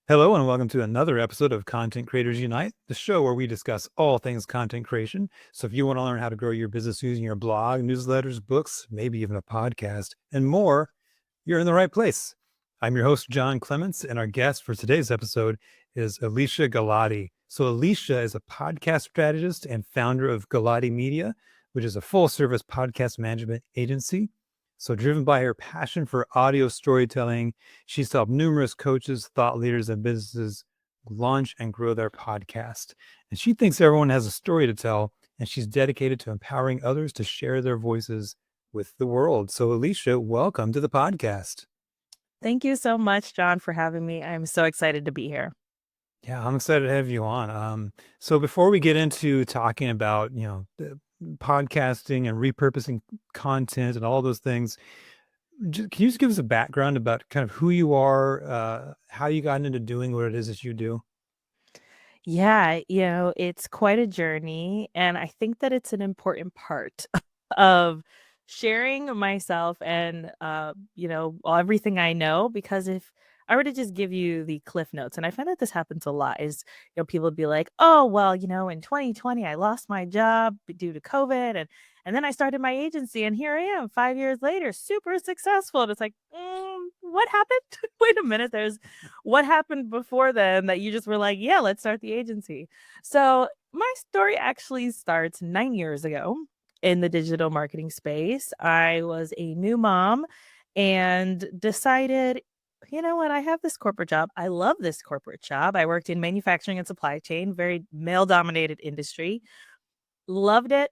Hello, and welcome to another episode of Content Creators Unite, the show where we discuss all things content creation. So, if you want to learn how to grow your business using your blog, newsletters, books, maybe even a podcast, and more, you're in the right place. I'm your host, John Clements, and our guest for today's episode is Alesia Galati. So, Alesia is a podcast strategist and founder of Galati Media, which is a full service podcast management agency. So, driven by her passion for audio storytelling, she's helped numerous coaches, thought leaders, and businesses launch and grow their podcast. And she thinks everyone has a story to tell, and she's dedicated to empowering others to share their voices with the world. So, Alesia, welcome to the podcast. Thank you so much, John, for having me. I'm so excited to be here. Yeah, I'm excited to have you on. So before we get into talking about, the podcasting and repurposing content and all those things, can you just give us a background about kind of who you are, how you got into doing what it is that you do? Yeah, it's quite a journey. And I think that it's an important part of sharing myself and, everything I know. Because if I were to just give you the cliff notes, and I find that this happens a lot, is, people would be like, oh, well, in 2020, I lost my job due to COVID. And then I started my agency, and here I am 5 years later, super successful. And it's like, what happened? Wait a minute. What happened before then that you just were like, yeah, let's start the agency? So my story actually starts 9 years ago in the digital marketing space. I was a new mom and decided, you know what, I have this corporate job. I love this corporate job. I worked in manufacturing and supply chain, very male dominated industry. Loved it.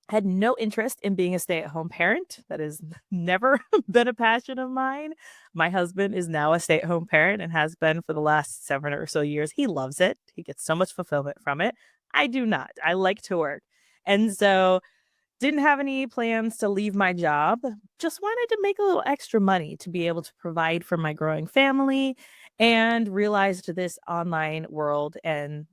Had no interest in being a stay-at-home parent. That has never been a passion of mine. My husband is now a stay-at-home parent and has been for the last 7 or so years. He loves it. He gets so much fulfillment from it. I do not. I like to work. And so didn't have any plans to leave my job. Just wanted to make a little extra money to be able to provide for my growing family, and realized this online world and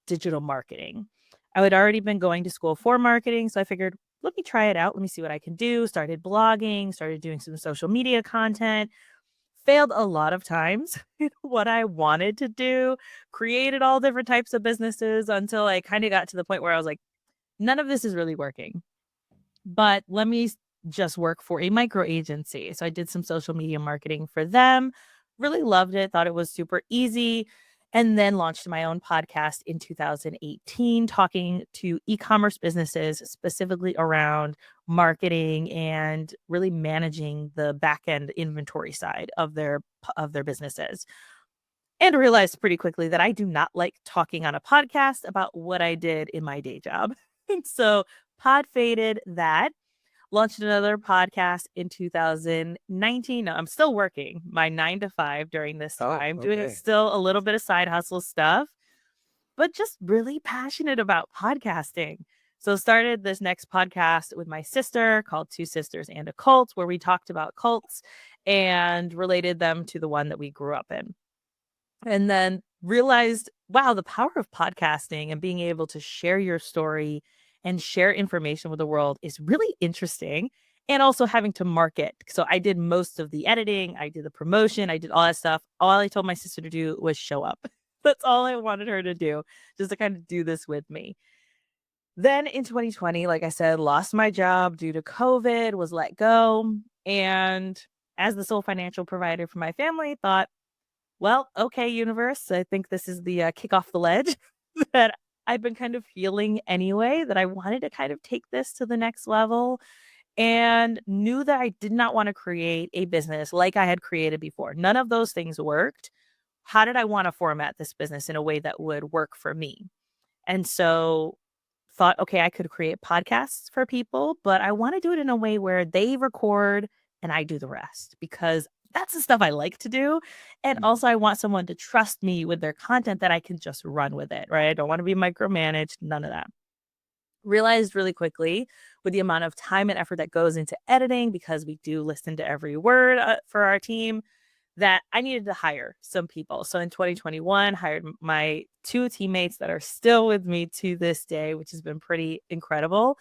digital marketing. I had already been going to school for marketing, so I figured, let me try it out. Let me see what I can do. Started blogging, started doing some social media content, failed a lot of times in what I wanted to do, created all different types of businesses until I kind of got to the point where I was like, none of this is really working. But let me just work for a micro agency. So I did some social media marketing for them. Really loved it, thought it was super easy. And then launched my own podcast in 2018, talking to e-commerce businesses specifically around marketing and really managing the back end inventory side of their businesses. And realized pretty quickly that I do not like talking on a podcast about what I did in my day job. And so pod faded that. Launched another podcast in 2019. No, I'm still working my 9 to 5 during this Oh, time, doing okay. still a little bit of side hustle stuff, but just really passionate about podcasting. So started this next podcast with my sister called Two Sisters and a Cult, where we talked about cults and related them to the one that we grew up in. And then realized, wow, the power of podcasting and being able to share your story and share information with the world is really interesting. And also having to market. So I did most of the editing, I did the promotion, I did all that stuff. All I told my sister to do was show up. That's all I wanted her to do, just to kind of do this with me. Then in 2020, like I said, lost my job due to COVID, was let go. And as the sole financial provider for my family, thought, well, okay, universe, I think this is the kick off the ledge that I've been kind of feeling anyway, that I wanted to kind of take this to the next level, and knew that I did not want to create a business like I had created before. None of those things worked. How did I want to format this business in a way that would work for me? And so thought, okay, I could create podcasts for people, but I want to do it in a way where they record and I do the rest, because that's the stuff I like to do. And Mhm. also, I want someone to trust me with their content that I can just run with it, right? I don't want to be micromanaged, none of that. Realized really quickly, with the amount of time and effort that goes into editing, because we do listen to every word for our team, that I needed to hire some people. So in 2021, hired my two teammates that are still with me to this day, which has been pretty incredible,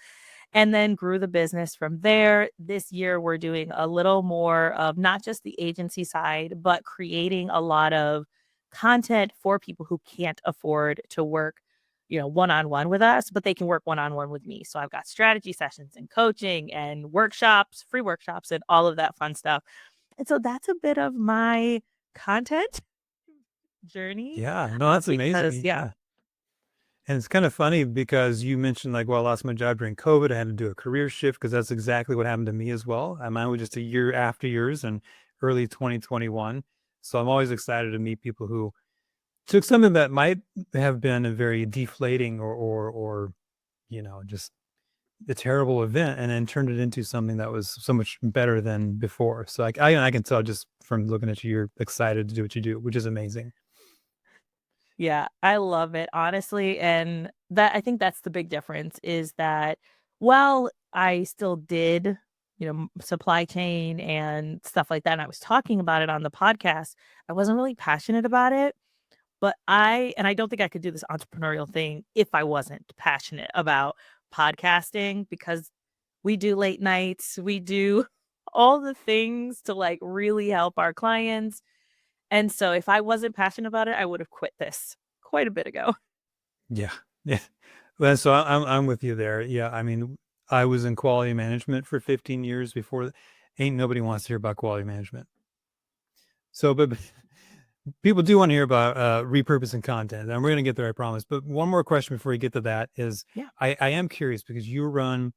and then grew the business from there. This year, we're doing a little more of not just the agency side, but creating a lot of content for people who can't afford to work, one-on-one with us, but they can work one-on-one with me. So I've got strategy sessions and coaching and workshops, free workshops, and all of that fun stuff. And so that's a bit of my content journey. Yeah, no, that's Because amazing. Yeah. And it's kind of funny because you mentioned like, well, I lost my job during COVID. I had to do a career shift because that's exactly what happened to me as well. Mine was just a year after yours in early 2021. So I'm always excited to meet people who took something that might have been a very deflating or just a terrible event and then turned it into something that was so much better than before. So I can tell just from looking at you, you're excited to do what you do, which is amazing. Yeah, I love it, honestly, and that I think that's the big difference is that while I still did, supply chain and stuff like that, and I was talking about it on the podcast, I wasn't really passionate about it, but I don't think I could do this entrepreneurial thing if I wasn't passionate about podcasting because we do late nights, we do all the things to, like, really help our clients, and so if I wasn't passionate about it, I would have quit this quite a bit ago. Yeah. Yeah. Well, so I'm with you there. Yeah. I mean, I was in quality management for 15 years before. Ain't nobody wants to hear about quality management. So, but people do want to hear about repurposing content, and we're going to get there, I promise. But one more question before we get to that is, Yeah. I am curious because you run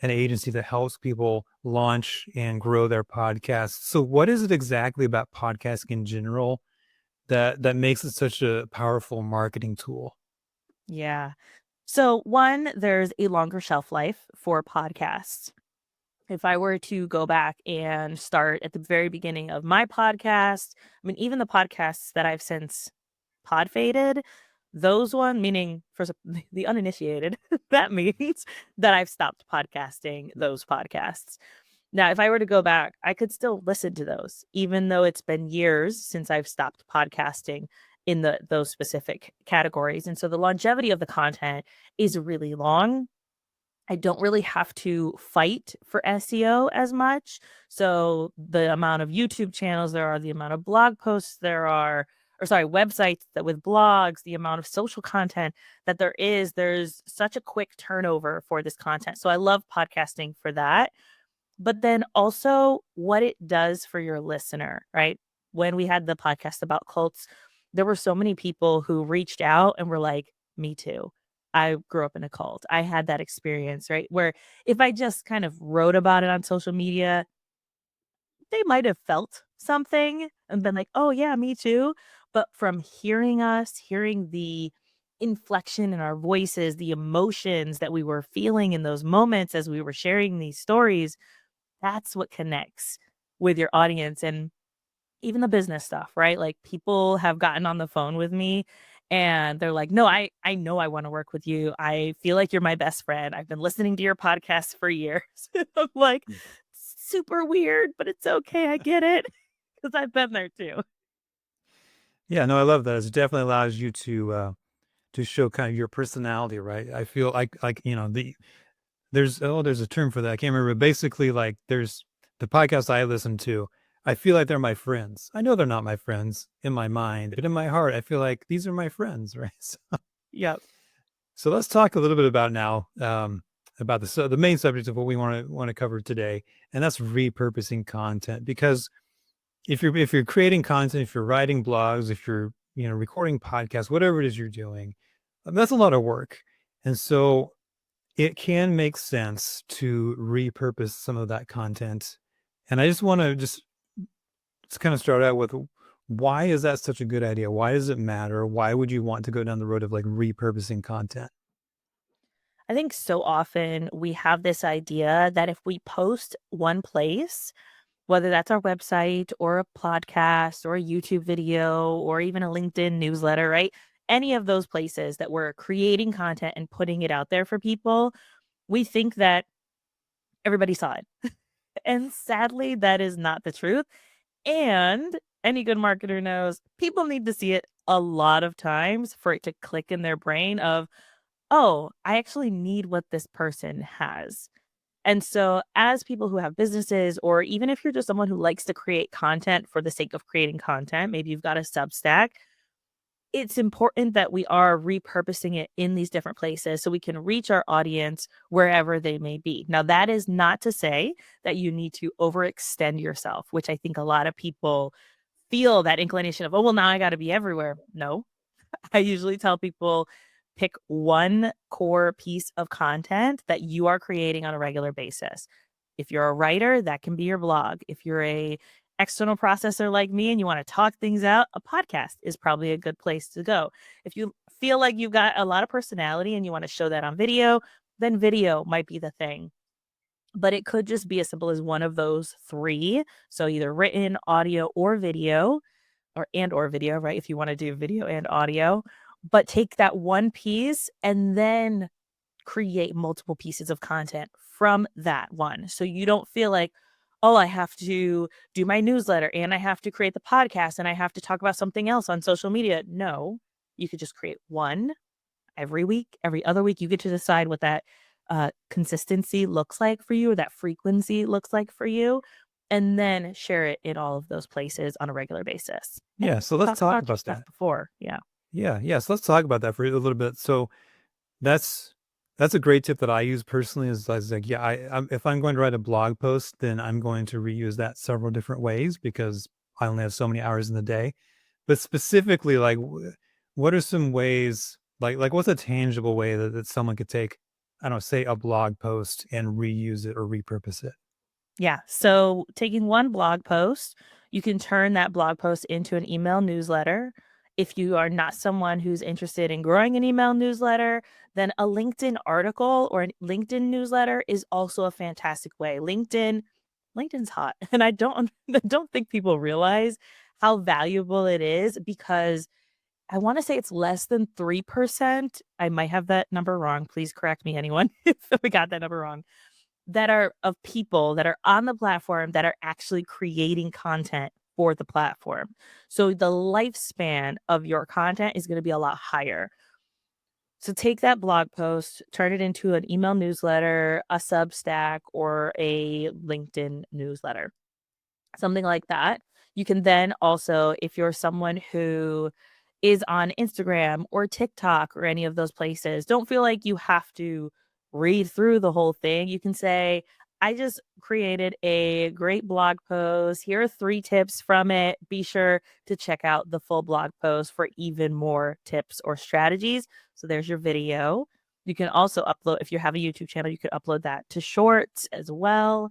an agency that helps people launch and grow their podcasts. So, what is it exactly about podcasting in general that makes it such a powerful marketing tool? Yeah. So, one, there's a longer shelf life for podcasts. If I were to go back and start at the very beginning of my podcast, I mean, even the podcasts that I've since pod faded, those one, meaning for the uninitiated, that means that I've stopped podcasting those podcasts. Now, if I were to go back, I could still listen to those, even though it's been years since I've stopped podcasting in those specific categories. And so the longevity of the content is really long. I don't really have to fight for SEO as much. So the amount of YouTube channels there are, the amount of blog posts there are, or sorry, websites that with blogs, the amount of social content that there's such a quick turnover for this content. So I love podcasting for that. But then also what it does for your listener, right? When we had the podcast about cults, there were so many people who reached out and were like, me too. I grew up in a cult. I had that experience, right? Where if I just kind of wrote about it on social media, they might have felt something and been like, oh, yeah, me too. But from hearing us, hearing the inflection in our voices, the emotions that we were feeling in those moments as we were sharing these stories, that's what connects with your audience and even the business stuff, right? Like people have gotten on the phone with me and they're like, "No, I know I want to work with you. I feel like you're my best friend. I've been listening to your podcast for years." I'm like, super weird, but it's okay. I get it because I've been there too. Yeah, no, I love that. It definitely allows you to show kind of your personality, right? I feel like there's a term for that. I can't remember. But basically, like there's the podcasts I listen to. I feel like they're my friends. I know they're not my friends in my mind, but in my heart, I feel like these are my friends, right? Yep. So let's talk a little bit about now about the main subject of what we want to cover today, and that's repurposing content. Because if you're creating content, if you're writing blogs, if you're recording podcasts, whatever it is you're doing, that's a lot of work, and so it can make sense to repurpose some of that content. And I just want to just kind of start out with, why is that such a good idea? Why does it matter? Why would you want to go down the road of like repurposing content? I think so often we have this idea that if we post one place, whether that's our website or a podcast or a YouTube video or even a LinkedIn newsletter, right? Any of those places that we're creating content and putting it out there for people, we think that everybody saw it. And sadly, that is not the truth. And any good marketer knows people need to see it a lot of times for it to click in their brain of, oh, I actually need what this person has. And so, as people who have businesses, or even if you're just someone who likes to create content for the sake of creating content, maybe you've got a Substack, it's important that we are repurposing it in these different places so we can reach our audience wherever they may be. Now, that is not to say that you need to overextend yourself, which I think a lot of people feel that inclination of, oh, well, now I got to be everywhere. No, I usually tell people pick one core piece of content that you are creating on a regular basis. If you're a writer, that can be your blog. If you're a external processor like me and you want to talk things out, a podcast is probably a good place to go. If you feel like you've got a lot of personality and you want to show that on video, then video might be the thing. But it could just be as simple as one of those three. So either written, audio, or video, or video, right? If you want to do video and audio, but take that one piece and then create multiple pieces of content from that one. So you don't feel like, oh, I have to do my newsletter and I have to create the podcast and I have to talk about something else on social media. No, you could just create one every week. Every other week, you get to decide what that consistency looks like for you, or that frequency looks like for you, and then share it in all of those places on a regular basis. And Yeah. So let's talk talk about your about stuff that. before. Yeah. Yeah. Yeah. So let's talk about that for a little bit. So that's that's a great tip that I use personally. Is like, yeah, if I'm going to write a blog post, then I'm going to reuse that several different ways because I only have so many hours in the day. But specifically, like, what are some ways, like what's a tangible way that someone could take, I don't know, say a blog post and reuse it or repurpose it? Yeah. So taking one blog post, you can turn that blog post into an email newsletter. If you are not someone who's interested in growing an email newsletter, then a LinkedIn article or a LinkedIn newsletter is also a fantastic way. LinkedIn's hot. And I don't think people realize how valuable it is, because I want to say it's less than 3%. I might have that number wrong. Please correct me, anyone, if we got that number wrong, that are of people that are on the platform that are actually creating content for the platform. So the lifespan of your content is going to be a lot higher. So take that blog post, turn it into an email newsletter, a Substack, or a LinkedIn newsletter, something like that. You can then also, if you're someone who is on Instagram or TikTok or any of those places, don't feel like you have to read through the whole thing. You can say, I just created a great blog post. Here are 3 tips from it. Be sure to check out the full blog post for even more tips or strategies. So there's your video. You can also upload, if you have a YouTube channel, you could upload that to shorts as well.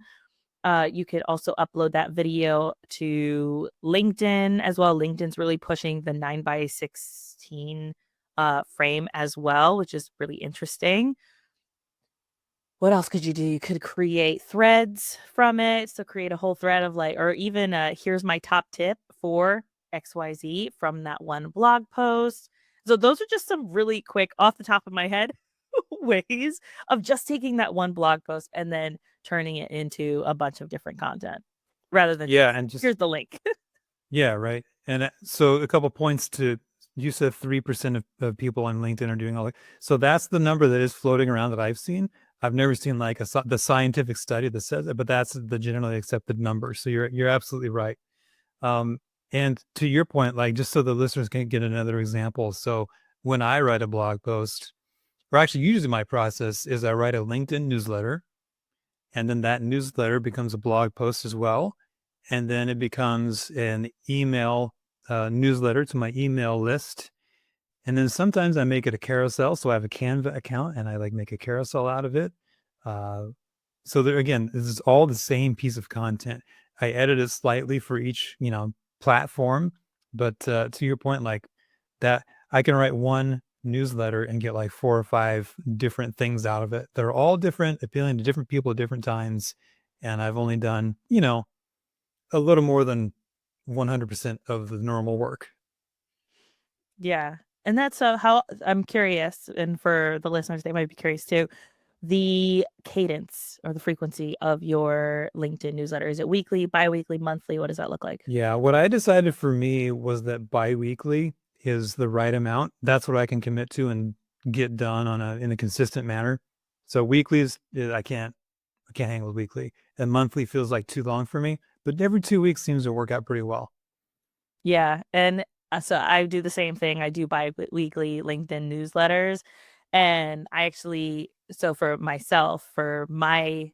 You could also upload that video to LinkedIn as well. LinkedIn's really pushing the 9:16 frame as well, which is really interesting. What else could you do? You could create threads from it. So create a whole thread of like, or even here's my top tip for XYZ from that one blog post. So those are just some really quick, off the top of my head, ways of just taking that one blog post and then turning it into a bunch of different content rather than Yeah, just, and just here's the link. yeah, right. And so a couple points to, you said 3% of people on LinkedIn are doing all that. So that's the number that is floating around that I've seen. I've never seen like the scientific study that says it, but that's the generally accepted number. So you're absolutely right. Um, and to your point, like just so the listeners can get another example. So when I write a blog post, or actually usually my process is I write a LinkedIn newsletter, and then that newsletter becomes a blog post as well. And then it becomes an email newsletter to my email list. And then sometimes I make it a carousel. So I have a Canva account and I like make a carousel out of it. Uh, so there again, this is all the same piece of content. I edit it slightly for each, platform. But to your point, like that, I can write one newsletter and get like 4 or 5 different things out of it. They're all different, appealing to different people at different times. And I've only done, a little more than 100% of the normal work. Yeah. And that's how I'm curious. And for the listeners, they might be curious too. The cadence or the frequency of your LinkedIn newsletter. Is it weekly, biweekly, monthly? What does that look like? Yeah, what I decided for me was that biweekly is the right amount. That's what I can commit to and get done in a consistent manner. So weekly I can't hang with weekly. And monthly feels like too long for me, but every 2 weeks seems to work out pretty well. Yeah. And So I do the same thing. I do bi-weekly LinkedIn newsletters. And I actually, so for myself, for my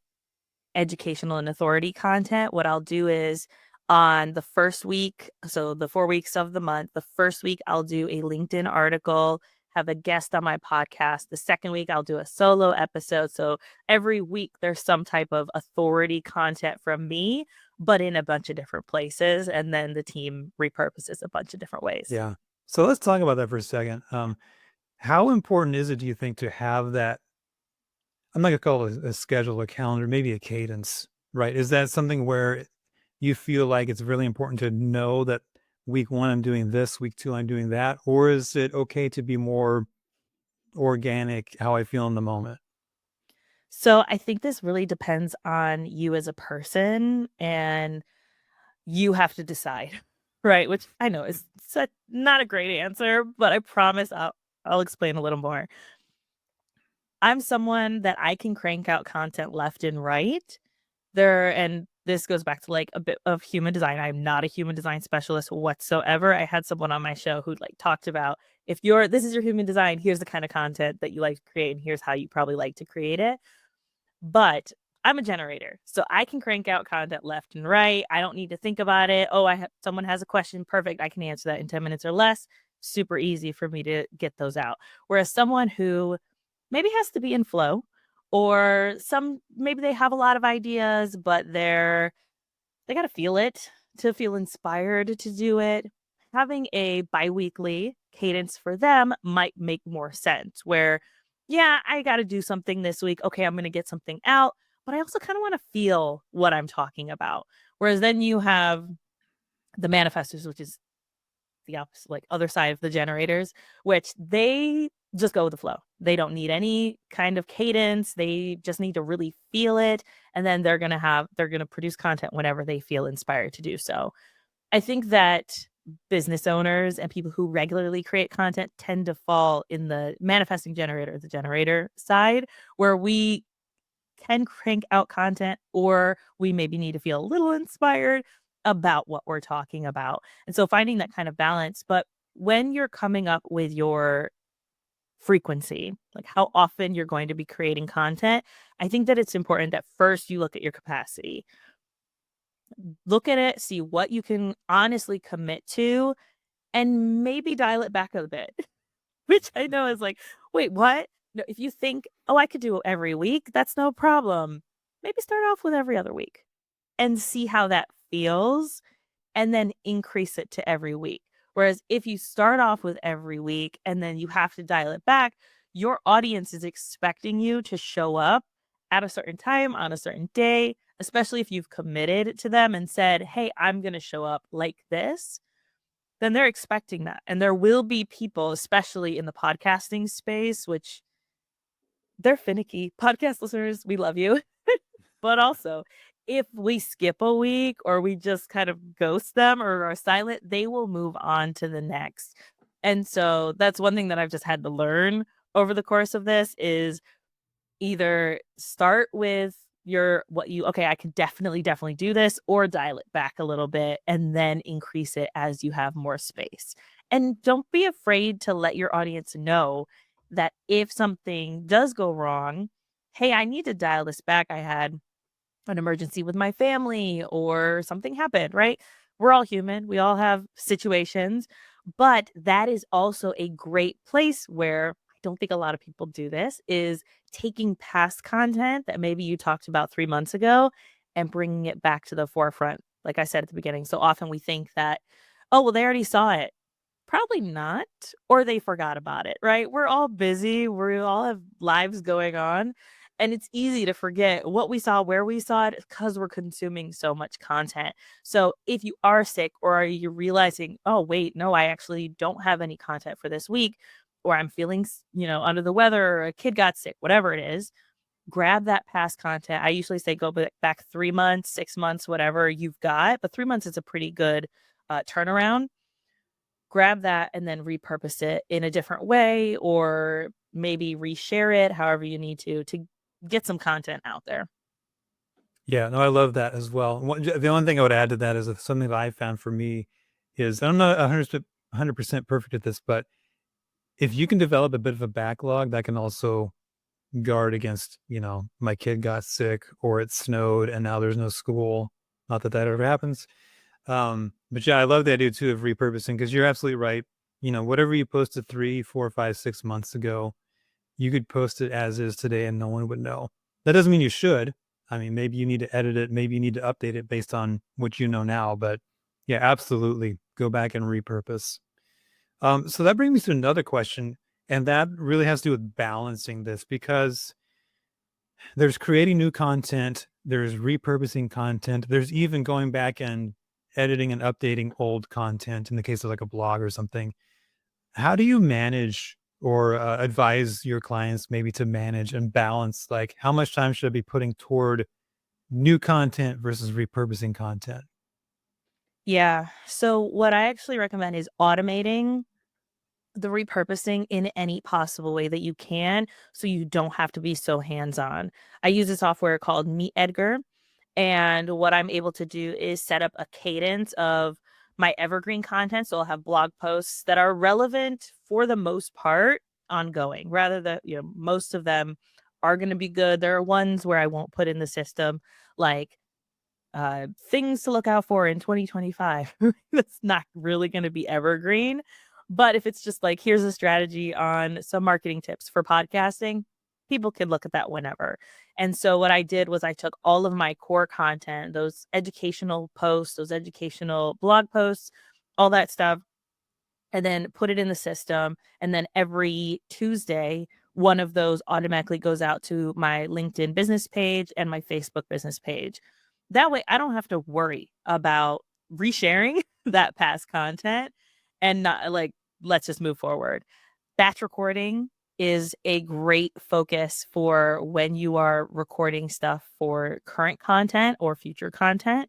educational and authority content, what I'll do is on the first week, so the 4 weeks of the month, the first week I'll do a LinkedIn article, have a guest on my podcast. The second week I'll do a solo episode. So every week there's some type of authority content from me, but in a bunch of different places. And then the team repurposes a bunch of different ways. Yeah. So let's talk about that for a second. How important is it, do you think, to have that? I'm not gonna call it a schedule, a calendar, maybe a cadence, right? Is that something where you feel like it's really important to know that week 1 I'm doing this, week 2 I'm doing that, or is it okay to be more organic, how I feel in the moment? So I think this really depends on you as a person, and you have to decide, right? Which I know is not a great answer, but I promise I'll explain a little more. I'm someone that I can crank out content left and right. And this goes back to like a bit of human design. I'm not a human design specialist whatsoever. I had someone on my show who like talked about, if this is your human design, here's the kind of content that you like to create and here's how you probably like to create it. But I'm a generator, so I can crank out content left and right. I don't need to think about it. Oh, someone has a question. Perfect. I can answer that in 10 minutes or less. Super easy for me to get those out. Whereas someone who maybe has to be in flow, or maybe they have a lot of ideas, but they got to feel it to feel inspired to do it. Having a biweekly cadence for them might make more sense, where, yeah, I got to do something this week. Okay, I'm going to get something out, but I also kind of want to feel what I'm talking about. Whereas then you have the manifestors, which is the opposite, like other side of the generators, which they just go with the flow. They don't need any kind of cadence. They just need to really feel it. And then they're going to produce content whenever they feel inspired to do so. I think that business owners and people who regularly create content tend to fall in the manifesting generator, the generator side, where we can crank out content, or we maybe need to feel a little inspired about what we're talking about. And so finding that kind of balance. But when you're coming up with your frequency, like how often you're going to be creating content, I think that it's important that first you look at your capacity. Look at it, see what you can honestly commit to, and maybe dial it back a bit. Which I know is like, wait, what? No, if you think, oh, I could do it every week, that's no problem. Maybe start off with every other week and see how that feels, and then increase it to every week. Whereas if you start off with every week and then you have to dial it back, your audience is expecting you to show up at a certain time on a certain day, especially if you've committed to them and said, hey, I'm going to show up like this. Then they're expecting that. And there will be people, especially in the podcasting space, which they're finicky. Podcast listeners, we love you. But also, if we skip a week or we just kind of ghost them or are silent, they will move on to the next. And so that's one thing that I've just had to learn over the course of this is either start with okay, I could definitely do this, or dial it back a little bit and then increase it as you have more space. And don't be afraid to let your audience know that if something does go wrong, hey, I need to dial this back. I had an emergency with my family or something happened, right? We're all human. We all have situations, but that is also a great place where I don't think a lot of people do this is taking past content that maybe you talked about 3 months ago and bringing it back to the forefront. Like I said at the beginning, so often we think that, oh, well, they already saw it. Probably not, or they forgot about it, right? We're all busy. We all have lives going on. And it's easy to forget what we saw, where we saw it, because we're consuming so much content. So if you are sick, or are you realizing, oh, wait, no, I actually don't have any content for this week, or I'm feeling, under the weather, or a kid got sick, whatever it is, grab that past content. I usually say go back 3 months, 6 months, whatever you've got. But 3 months is a pretty good turnaround. Grab that and then repurpose it in a different way, or maybe reshare it however you need to get some content out there. Yeah, no, I love that as well. The only thing I would add to that is something that I found for me is I'm not 100% perfect at this, but if you can develop a bit of a backlog, that can also guard against, my kid got sick or it snowed and now there's no school. Not that that ever happens. But yeah, I love the idea too of repurposing because you're absolutely right. Whatever you posted 3, 4, 5, 6 months ago, you could post it as is today and no one would know. That doesn't mean you should. I mean, maybe you need to edit it, maybe you need to update it based on what you know now. But yeah, absolutely. Go back and repurpose. So that brings me to another question, and that really has to do with balancing this because there's creating new content, there's repurposing content, there's even going back and editing and updating old content in the case of like a blog or something. How do you manage or advise your clients maybe to manage and balance like how much time should I be putting toward new content versus repurposing content? Yeah. So what I actually recommend is automating the repurposing in any possible way that you can so you don't have to be so hands-on. I use a software called Meet Edgar, and what I'm able to do is set up a cadence of my evergreen content. So I'll have blog posts that are relevant for the most part ongoing, rather than, most of them are going to be good. There are ones where I won't put in the system, like things to look out for in 2025. That's not really going to be evergreen. But if it's just like, here's a strategy on some marketing tips for podcasting, people can look at that whenever. And so what I did was I took all of my core content, those educational posts, those educational blog posts, all that stuff, and then put it in the system. And then every Tuesday, one of those automatically goes out to my LinkedIn business page and my Facebook business page. That way, I don't have to worry about resharing that past content and not like, let's just move forward. Batch recording is a great focus for when you are recording stuff for current content or future content.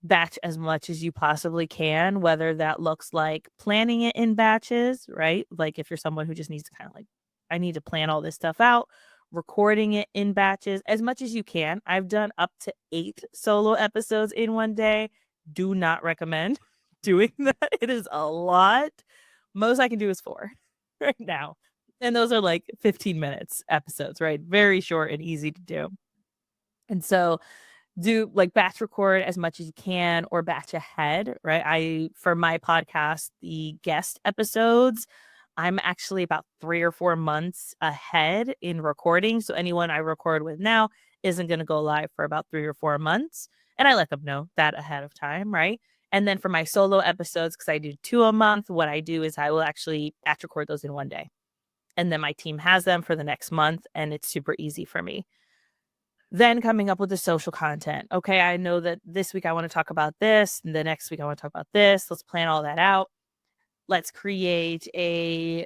Batch as much as you possibly can, whether that looks like planning it in batches, right? Like if you're someone who just needs to kind of like, I need to plan all this stuff out, recording it in batches as much as you can. I've done up to 8 solo episodes in one day. Do not recommend doing that. It is a lot. Most I can do is 4 right now. And those are like 15 minutes episodes, right? Very short and easy to do. And so do like batch record as much as you can or batch ahead, right? For my podcast, the guest episodes, I'm actually about 3 or 4 months ahead in recording. So anyone I record with now isn't going to go live for about 3 or 4 months. And I let them know that ahead of time, right? And then for my solo episodes, because I do 2 a month, what I do is I will actually batch record those in one day. And then my team has them for the next month, and it's super easy for me. Then coming up with the social content. Okay, I know that this week I want to talk about this, and the next week I want to talk about this. Let's plan all that out. Let's create a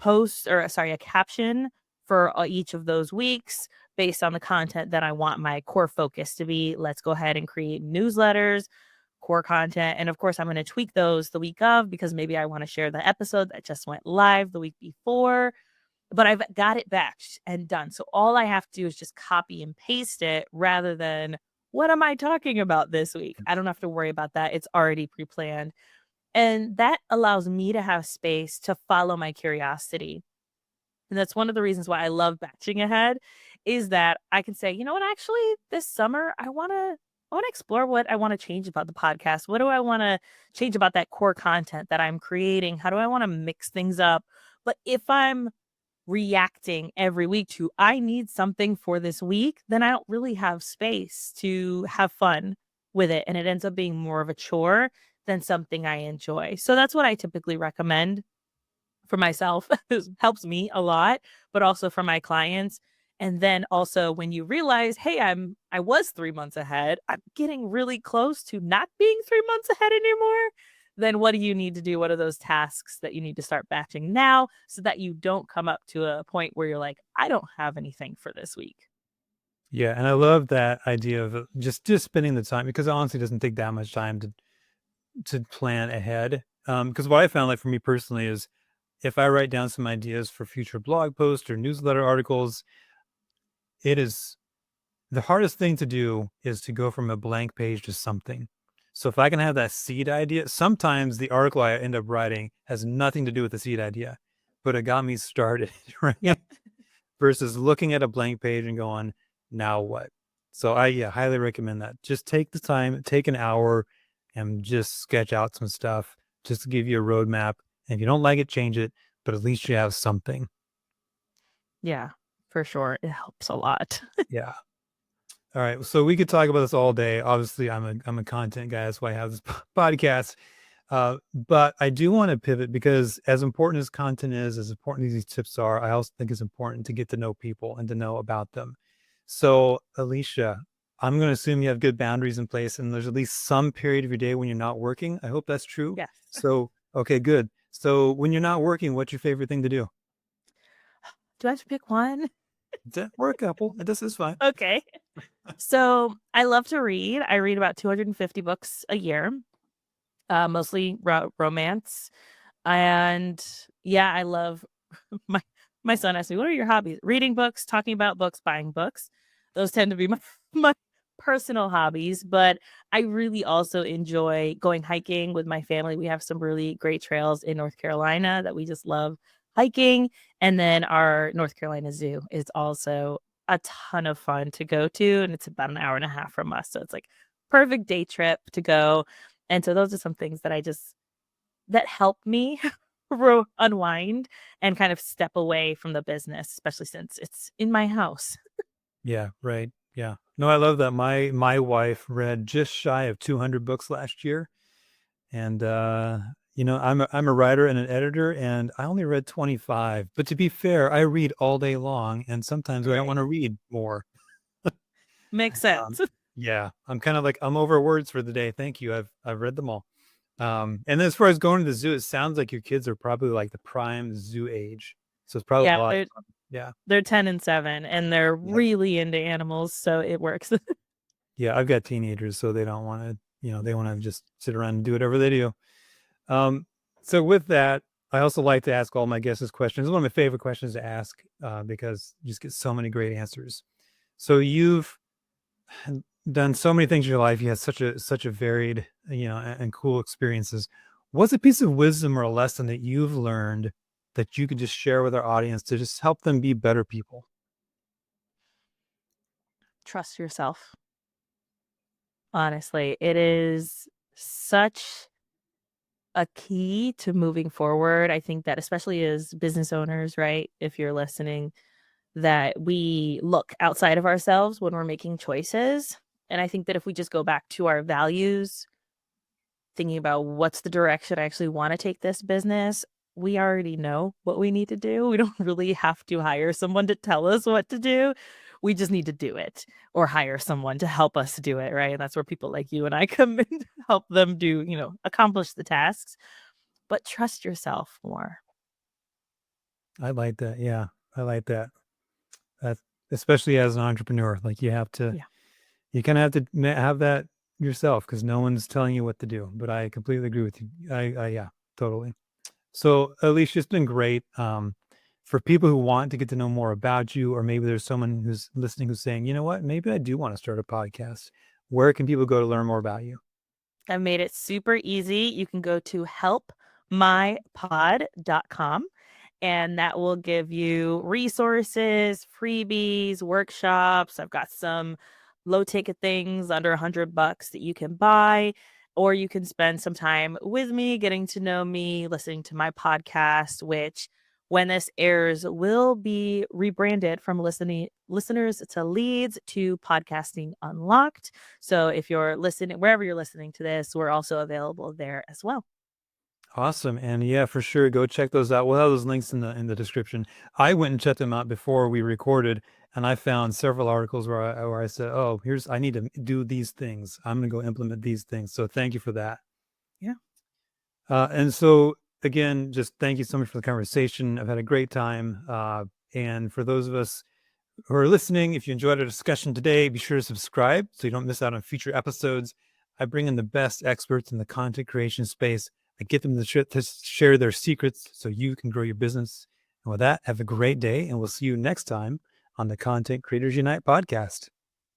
a caption for each of those weeks based on the content that I want my core focus to be. Let's go ahead and create newsletters, core content. And of course, I'm going to tweak those the week of because maybe I want to share the episode that just went live the week before, but I've got it batched and done. So all I have to do is just copy and paste it rather than what am I talking about this week? I don't have to worry about that. It's already pre-planned. And that allows me to have space to follow my curiosity. And that's one of the reasons why I love batching ahead is that I can say, you know what, actually this summer I want to explore what I want to change about the podcast. What do I want to change about that core content that I'm creating? How do I want to mix things up? But if I'm reacting every week to, I need something for this week, then I don't really have space to have fun with it. And it ends up being more of a chore than something I enjoy. So that's what I typically recommend for myself. It helps me a lot, but also for my clients. And then also when you realize, hey, I was 3 months ahead, I'm getting really close to not being 3 months ahead anymore. Then what do you need to do? What are those tasks that you need to start batching now so that you don't come up to a point where you're like, I don't have anything for this week? Yeah, and I love that idea of just spending the time because it honestly doesn't take that much time to plan ahead. Because what I found, like for me personally, is if I write down some ideas for future blog posts or newsletter articles, it is the hardest thing to do is to go from a blank page to something. So if I can have that seed idea, sometimes the article I end up writing has nothing to do with the seed idea, but it got me started, right? Yep. Versus looking at a blank page and going, now what? So I highly recommend that. Just take the time, take an hour and just sketch out some stuff just to give you a roadmap. And if you don't like it, change it, but at least you have something. Yeah, for sure. It helps a lot. Yeah. All right. So we could talk about this all day. Obviously, I'm a content guy. That's why I have this podcast. But I do want to pivot because as important as content is, as important as these tips are, I also think it's important to get to know people and to know about them. So, Alesia, I'm going to assume you have good boundaries in place and there's at least some period of your day when you're not working. I hope that's true. Yes. So, okay, good. So when you're not working, what's your favorite thing to do? Do I have to pick one? Or a couple. This is fine. Okay. So I love to read. I read about 250 books a year, mostly romance. And yeah, I love my my son asked me, "What are your hobbies?" Reading books, talking about books, buying books. Those tend to be my personal hobbies, but I really also enjoy going hiking with my family. We have some really great trails in North Carolina that we just love hiking, and then our North Carolina Zoo is also a ton of fun to go to, and it's about an hour and a half from us, so it's like perfect day trip to go. And so those are some things that that help me unwind and kind of step away from the business, especially since it's in my house. Yeah, right. Yeah. No, I love that. My wife read just shy of 200 books last year. And I'm a writer and an editor and I only read 25. But to be fair, I read all day long and sometimes I don't want Right. to read more. Makes Um, sense. yeah, I'm kind of like I'm over words for the day. Thank you. I've read them all. And then as far as going to the zoo, it sounds like your kids are probably like the prime zoo age. So it's probably a Yeah, lot of they're fun. Yeah. they're 10 and 7, and they're Yep. really into animals, so it works. Yeah, I've got teenagers, so they don't want to, they want to just sit around and do whatever they do. Um, so with that, I also like to ask all my guests this question. It's one of my favorite questions to ask because you just get so many great answers. So you've done so many things in your life. You had such a varied, and cool experiences. What's a piece of wisdom or a lesson that you've learned that you could just share with our audience to just help them be better people? Trust yourself. Honestly, it is such a key to moving forward. I think that especially as business owners, right? If you're listening, that we look outside of ourselves when we're making choices. And I think that if we just go back to our values, thinking about what's the direction I actually want to take this business, we already know what we need to do. We don't really have to hire someone to tell us what to do. We just need to do it or hire someone to help us do it, right? And that's where people like you and I come in to help them do, accomplish the tasks, but trust yourself more. I like that. Yeah, I like that. That especially as an entrepreneur, like Yeah. you kind of have to have that yourself because no one's telling you what to do. But I completely agree with you. Yeah, totally. So, Alicia, it's been great. For people who want to get to know more about you, or maybe there's someone who's listening who's saying, you know what, maybe I do want to start a podcast. Where can people go to learn more about you? I've made it super easy. You can go to helpmypod.com and that will give you resources, freebies, workshops. I've got some low ticket things under $100 that you can buy, or you can spend some time with me, getting to know me, listening to my podcast, which when this airs will be rebranded from listeners to leads to podcasting unlocked. So if you're listening, wherever you're listening to this, we're also available there as well. Awesome. And yeah, for sure, go check those out. We'll have those links in the description. I went and checked them out before we recorded, and I found several articles where I said, "Oh, I need to do these things. I'm going to go implement these things." So thank you for that. Yeah. And so again, just thank you so much for the conversation. I've had a great time. And for those of us who are listening, if you enjoyed our discussion today, be sure to subscribe so you don't miss out on future episodes. I bring in the best experts in the content creation space. I get them to share their secrets so you can grow your business. And with that, have a great day, and we'll see you next time on the Content Creators Unite podcast.